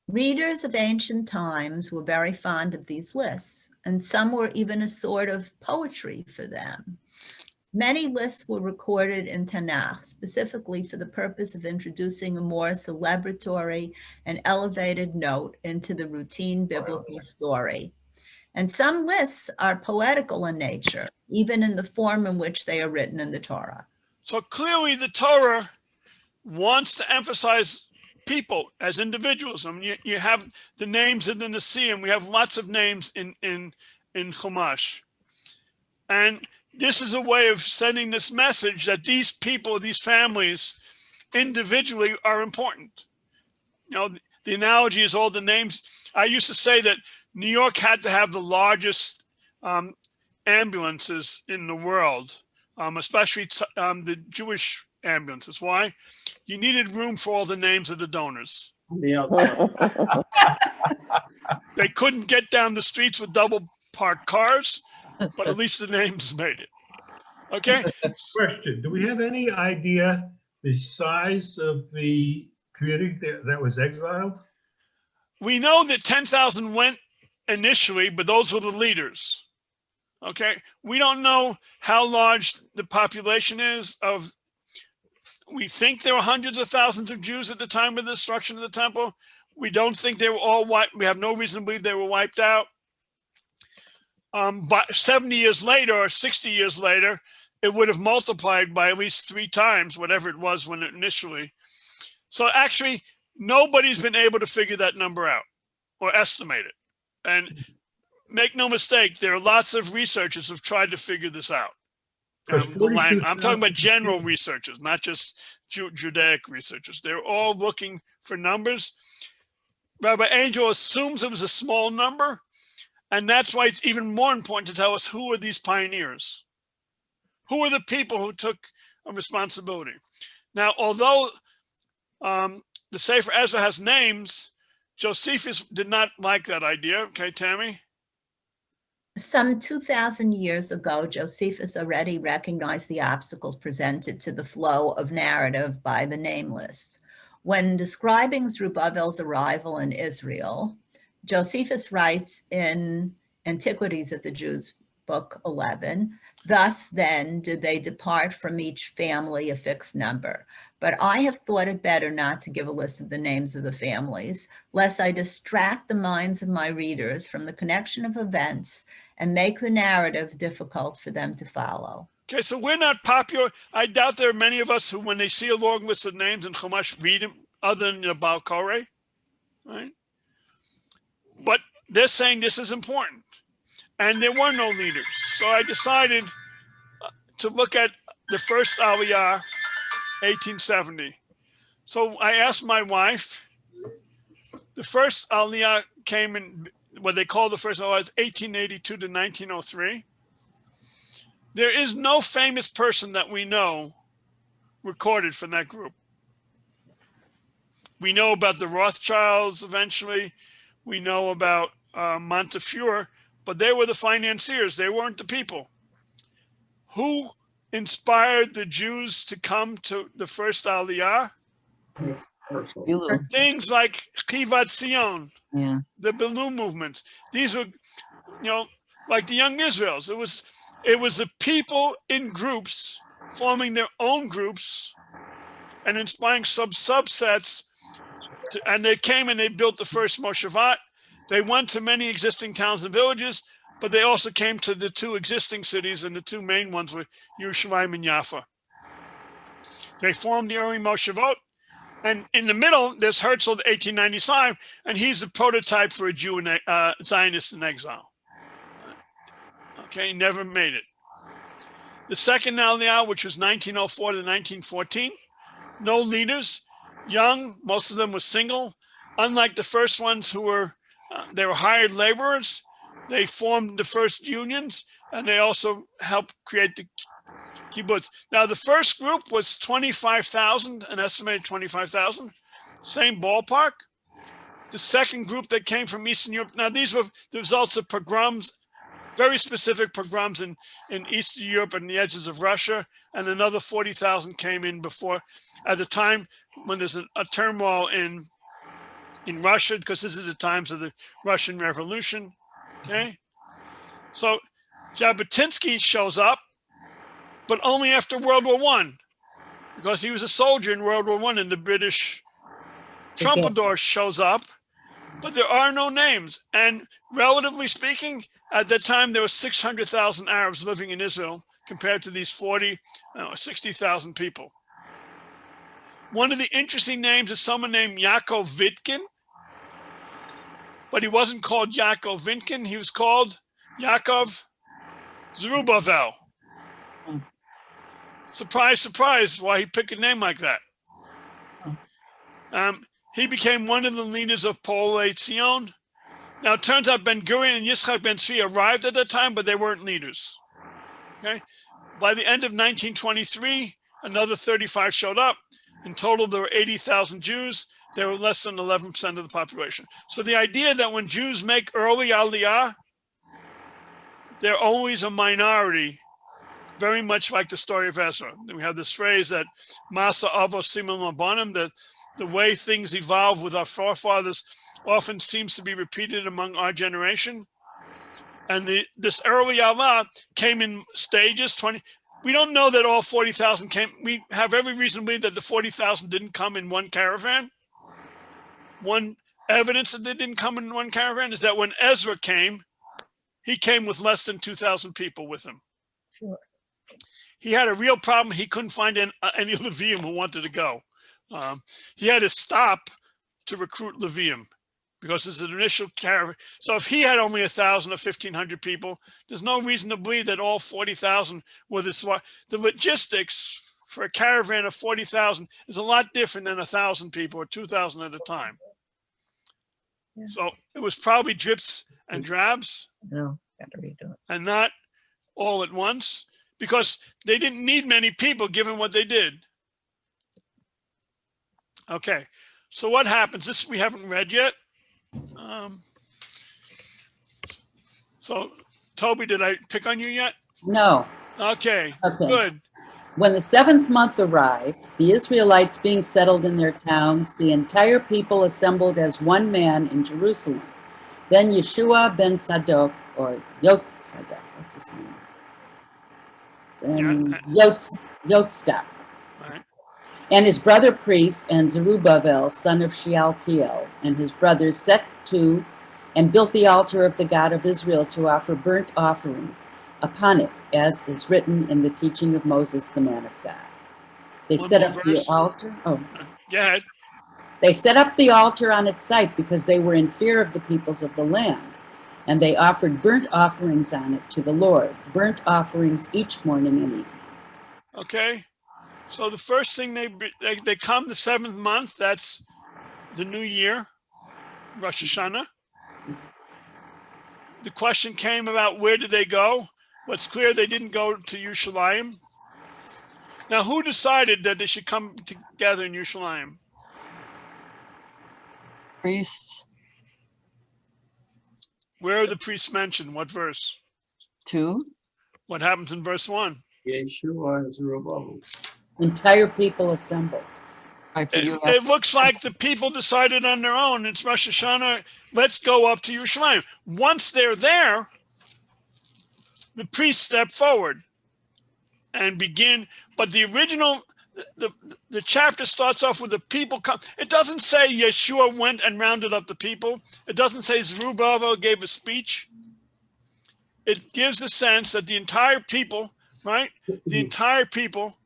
Readers of ancient times were very fond of these lists, and some were even a sort of poetry for them. Many lists were recorded in Tanakh, specifically for the purpose of introducing a more celebratory and elevated note into the routine biblical story. And some lists are poetical in nature, even in the form in which they are written in the Torah. So clearly the Torah wants to emphasize people as individuals. I mean, you have the names in the Nesiim. We have lots of names in Chumash. And this is a way of sending this message that these people, these families, individually are important. You know, the analogy is all the names. I used to say that New York had to have the largest ambulances in the world, especially the Jewish ambulances. Why? You needed room for all the names of the donors. The outside. They couldn't get down the streets with double parked cars, but at least the names made it. Okay? Question, do we have any idea the size of the community that was exiled? We know that 10,000 went initially, but those were the leaders. Okay? We don't know how large the population is of We think there were hundreds of thousands of Jews at the time of the destruction of the temple. We don't think they were all wiped. We have no reason to believe they were wiped out. But 70 years later or 60 years later, it would have multiplied by at least 3 times whatever it was when it initially. So actually, nobody's been able to figure that number out or estimate it. And make no mistake, there are lots of researchers who've tried to figure this out. I'm talking about general researchers, not just Judaic researchers. They're all looking for numbers. Rabbi Angel assumes it was a small number, and that's why it's even more important to tell us who are these pioneers. Who are the people who took a responsibility? Now, although the Sefer Ezra has names, Josephus did not like that idea. Okay, Tammy? Some 2,000 years ago, Josephus already recognized the obstacles presented to the flow of narrative by the nameless. When describing Zerubbabel's arrival in Israel, Josephus writes in Antiquities of the Jews, Book 11, "Thus then did they depart from each family a fixed number. But I have thought it better not to give a list of the names of the families, lest I distract the minds of my readers from the connection of events and make the narrative difficult for them to follow." Okay, so we're not popular. I doubt there are many of us who, when they see a long list of names in Chumash, read them other than the Baal Koreh, right? But they're saying this is important. And there were no leaders. So I decided to look at the first Aliyah, 1870. So I asked my wife, the first Aliyah came in, what they call the first Aliyah is 1882 to 1903. There is no famous person that we know recorded from that group. We know about the Rothschilds eventually. We know about Montefiore, but they were the financiers. They weren't the people. Who inspired the Jews to come to the first Aliyah? Things like Chivat Zion, the Belu movement. These were, like the Young Israels. It was the people in groups forming their own groups and inspiring subsets. And they came and they built the first Moshavat. They went to many existing towns and villages, but they also came to the 2 existing cities, and the 2 main ones were Yerushalayim and Jaffa. They formed the early Moshavot, and in the middle, there's Herzl, 1895, and he's a prototype for a Jew and Zionist in exile. Okay, never made it. The second Aliyah, which was 1904 to 1914, no leaders, young, most of them were single. Unlike the first ones who were, they were hired laborers. They formed the first unions, and they also helped create the kibbutz. Now, the first group was 25,000, an estimated 25,000, same ballpark. The second group that came from Eastern Europe, now these were the results of pogroms, very specific pogroms in Eastern Europe and the edges of Russia, and another 40,000 came in before, at the time when there's a turmoil in Russia, because this is the times of the Russian Revolution. Okay, so Jabotinsky shows up, but only after World War I, because he was a soldier in World War I, and the British Trumpeldor shows up, but there are no names. And relatively speaking, at that time, there were 600,000 Arabs living in Israel compared to these 60,000 people. One of the interesting names is someone named Yaakov Vitkin, but he wasn't called Yaakov Vitkin. He was called Yaakov Zerubbabel. Surprise, surprise, why he picked a name like that. He became one of the leaders of Poale Zion. Now, it turns out Ben-Gurion and Yitzchak Ben-Tzvi arrived at that time, but they weren't leaders. Okay. By the end of 1923, another 35 showed up. In total, there were 80,000 Jews. They were less than 11% of the population. So the idea that when Jews make early Aliyah, they're always a minority, very much like the story of Ezra. We have this phrase that Masa Avo Simon Labanim, that the way things evolve with our forefathers often seems to be repeated among our generation. And this early Aliyah came in stages. We don't know that all 40,000 came. We have every reason to believe that the 40,000 didn't come in one caravan. One evidence that they didn't come in one caravan is that when Ezra came, he came with less than 2,000 people with him. Sure. He had a real problem. He couldn't find any Levium who wanted to go. He had to stop to recruit Levium because it's an initial caravan. So if he had only 1,000 or 1,500 people, there's no reason to believe that all 40,000 were this. The logistics for a caravan of 40,000 is a lot different than 1,000 people or 2,000 at a time. Yeah. So it was probably drips and drabs. No, gotta redo it. And not all at once, because they didn't need many people given what they did. Okay, so what happens? This we haven't read yet. So Toby, did I pick on you yet? No. Okay, Okay. good. When the 7th month arrived, the Israelites being settled in their towns, the entire people assembled as one man in Jerusalem. Then Yeshua ben Sadok, or Yotzadok, what's his name? Yotzadok, Right. and his brother priests and Zerubbabel, son of Shealtiel, and his brothers set to and built the altar of the God of Israel to offer burnt offerings upon it, as is written in the teaching of Moses, the man of God. They One set more up verse. the altar. Oh, Go ahead. they set up the altar on its site because they were in fear of the peoples of the land. And they offered burnt offerings on it to the Lord, burnt offerings each morning and evening. Okay. So the first thing they come the 7th month. That's the new year, Rosh Hashanah. The question came about where did they go? What's clear, they didn't go to Yerushalayim. Now, who decided that they should come together in Yerushalayim? Priests, Where are the priests mentioned? What verse? 2. What happens in verse 1? Yeshua and Zerubbabel. Entire people assembled. It looks like the people decided on their own. It's Rosh Hashanah. Let's go up to Yerushalayim. Once they're there, the priests step forward and begin. But the original, the chapter starts off with the people come. It doesn't say Yeshua went and rounded up the people. It doesn't say Zerubbabel gave a speech. It gives a sense that the entire people, right? The entire people,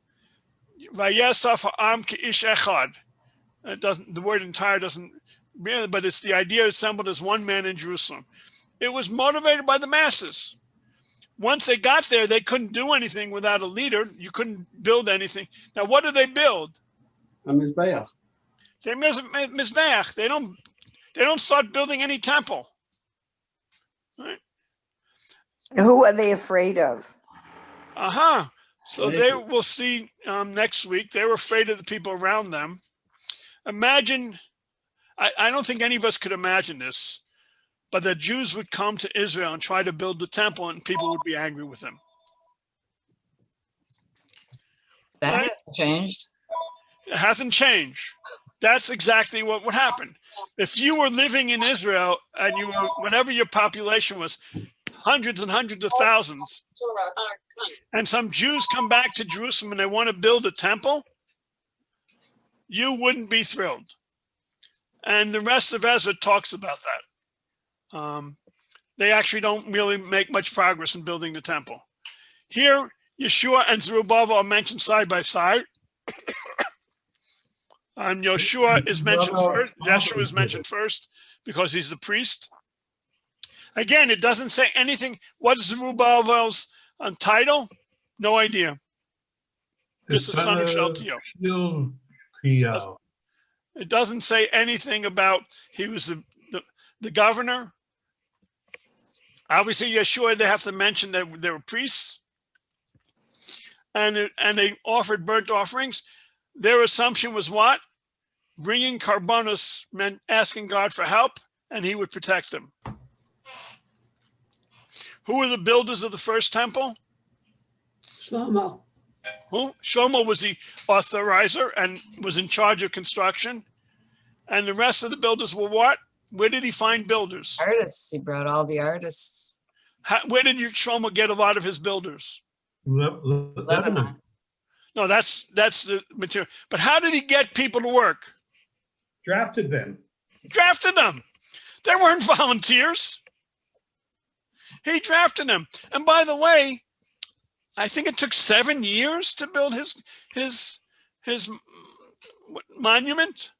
Vayesaf ha'am k'ish echad. It doesn't. The word entire doesn't really, but it's the idea assembled as one man in Jerusalem. It was motivated by the masses. Once they got there, they couldn't do anything without a leader. You couldn't build anything. Now, what do they build? A Mizbeach. They Mizbeach. They don't start building any temple. Right? Who are they afraid of? So they will see next week. They were afraid of the people around them. Imagine, I don't think any of us could imagine this, but the Jews would come to Israel and try to build the temple and people would be angry with them. That Right? hasn't changed. It hasn't changed. That's exactly what would happen. If you were living in Israel and you were, whatever your population was, hundreds and hundreds of thousands, and some Jews come back to Jerusalem and they want to build a temple, you wouldn't be thrilled. And the rest of Ezra talks about that. They actually don't really make much progress in building the temple. Here, Yeshua and Zerubbabel are mentioned side by side. And Yeshua is mentioned first. Yeshua is mentioned first because he's the priest. Again, it doesn't say anything. What's Zerubbabel's title? No idea. Just the son of Shealtiel. It doesn't say anything about he was the governor. Obviously, Yeshua, they have to mention that they were priests. And they offered burnt offerings. Their assumption was what? Bringing karbonos meant asking God for help, and he would protect them. Who were the builders of the first temple? Shlomo. Who? Shlomo was the authorizer and was in charge of construction. And the rest of the builders were what? Where did he find builders? Artists. He brought all the artists. Where did Shlomo get a lot of his builders? Lebanon. No, that's the material. But how did he get people to work? Drafted them. He drafted them. They weren't volunteers. He drafted them. And by the way, I think it took 7 years to build his monument.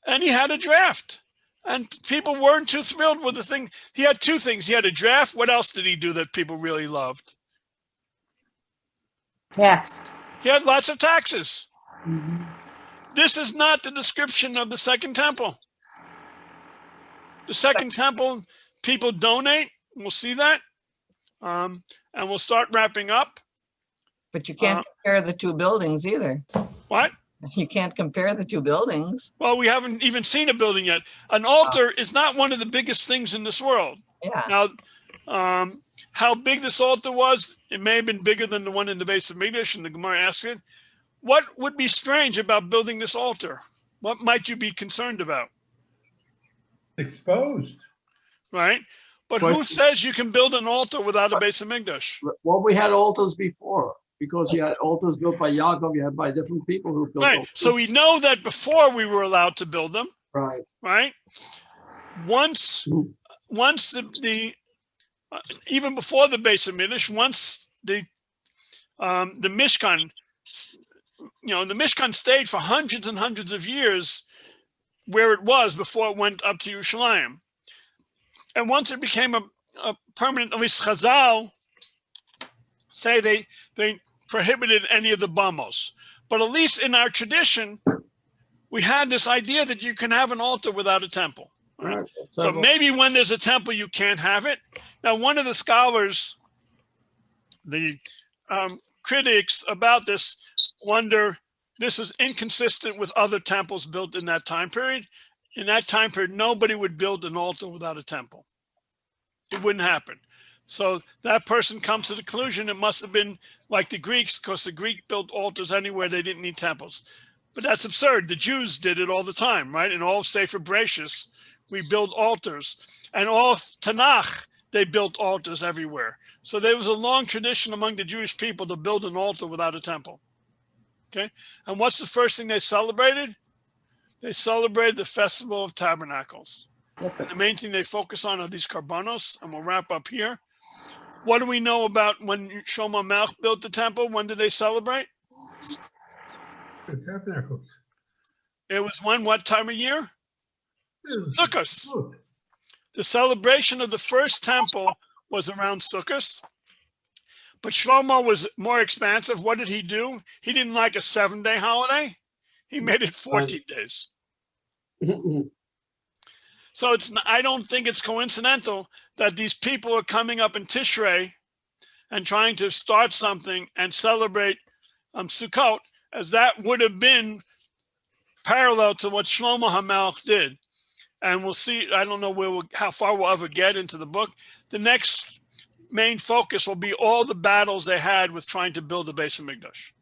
And he had a draft. And people weren't too thrilled with the thing. He had two things. He had a draft. What else did he do that people really loved? Taxed. He had lots of taxes. Mhm. This is not the description of the Second Temple. The Second Temple, people donate. We'll see that. And we'll start wrapping up. But you can't compare the two buildings either. What? You can't compare the two buildings. Well, we haven't even seen a building yet. An altar is not one of the biggest things in this world. Yeah. Now, how big this altar was, it may have been bigger than the one in the base of Mikdash, and the Gemara asked it. What would be strange about building this altar? What might you be concerned about? Exposed. Right? But who says you can build an altar without a base of Mikdash? Well, we had altars before, because you had altars built by Yaakov, you had by different people who built Right. altars. So we know that before we were allowed to build them. Right. Right. Once the even before the base of Mikdash, once the Mishkan, the Mishkan stayed for hundreds and hundreds of years where it was before it went up to Yerushalayim. And once it became a permanent, at least Chazal say they prohibited any of the bamos. But at least in our tradition, we had this idea that you can have an altar without a temple. Right? So maybe when there's a temple, you can't have it. Now, one of the scholars, the critics about this, wonder this is inconsistent with other temples built in that time period. In that time period, nobody would build an altar without a temple. It wouldn't happen. So that person comes to the conclusion it must have been like the Greeks, because the Greek built altars anywhere they didn't need temples. But that's absurd. The Jews did it all the time, right? In all Sefer Bereshis, we build altars. And all Tanakh, they built altars everywhere. So there was a long tradition among the Jewish people to build an altar without a temple. Okay? And what's the first thing they celebrated? They celebrated the Festival of Tabernacles. The main thing they focus on are these karbanos, and we'll wrap up here. What do we know about when Shlomo Melech built the temple? When did they celebrate? The tabernacles. It was what time of year? Sukkot. Look, The celebration of the first temple was around Sukkot. But Shlomo was more expansive. What did he do? He didn't like a 7-day holiday. He made it 14 days. So I don't think it's coincidental that these people are coming up in Tishrei and trying to start something and celebrate Sukkot, as that would have been parallel to what Shlomo HaMelech did. And we'll see, I don't know how far we'll ever get into the book. The next main focus will be all the battles they had with trying to build the base of Mikdash.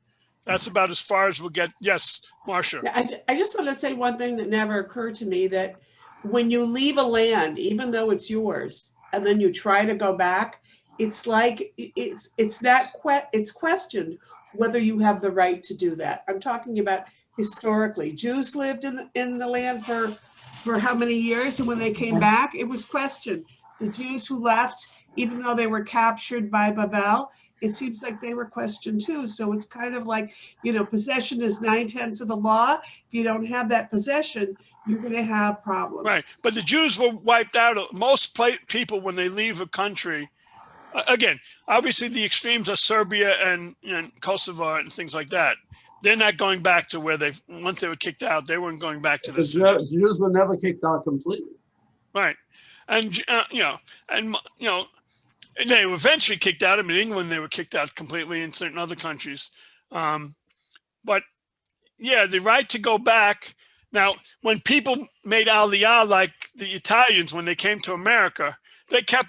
That's about as far as we'll get. Yes, Marcia. I just want to say one thing that never occurred to me, that when you leave a land, even though it's yours, and then you try to go back, it's like it's questioned whether you have the right to do that. I'm talking about historically. Jews lived in the land for how many years, and when they came back, it was questioned. The Jews who left, even though they were captured by Babel, it seems like they were questioned too. So it's kind of like, possession is 9/10 of the law. If you don't have that possession, you're going to have problems. Right. But the Jews were wiped out. Most people, when they leave a country, again, obviously the extremes are Serbia and Kosovo and things like that. They're not going back to where once they were kicked out, they weren't going back to the Jews were never kicked out completely. Right. And, they were eventually kicked out. I mean, England, they were kicked out completely, in certain other countries. But yeah, the right to go back. Now, when people made Aliyah, like the Italians, when they came to America, they kept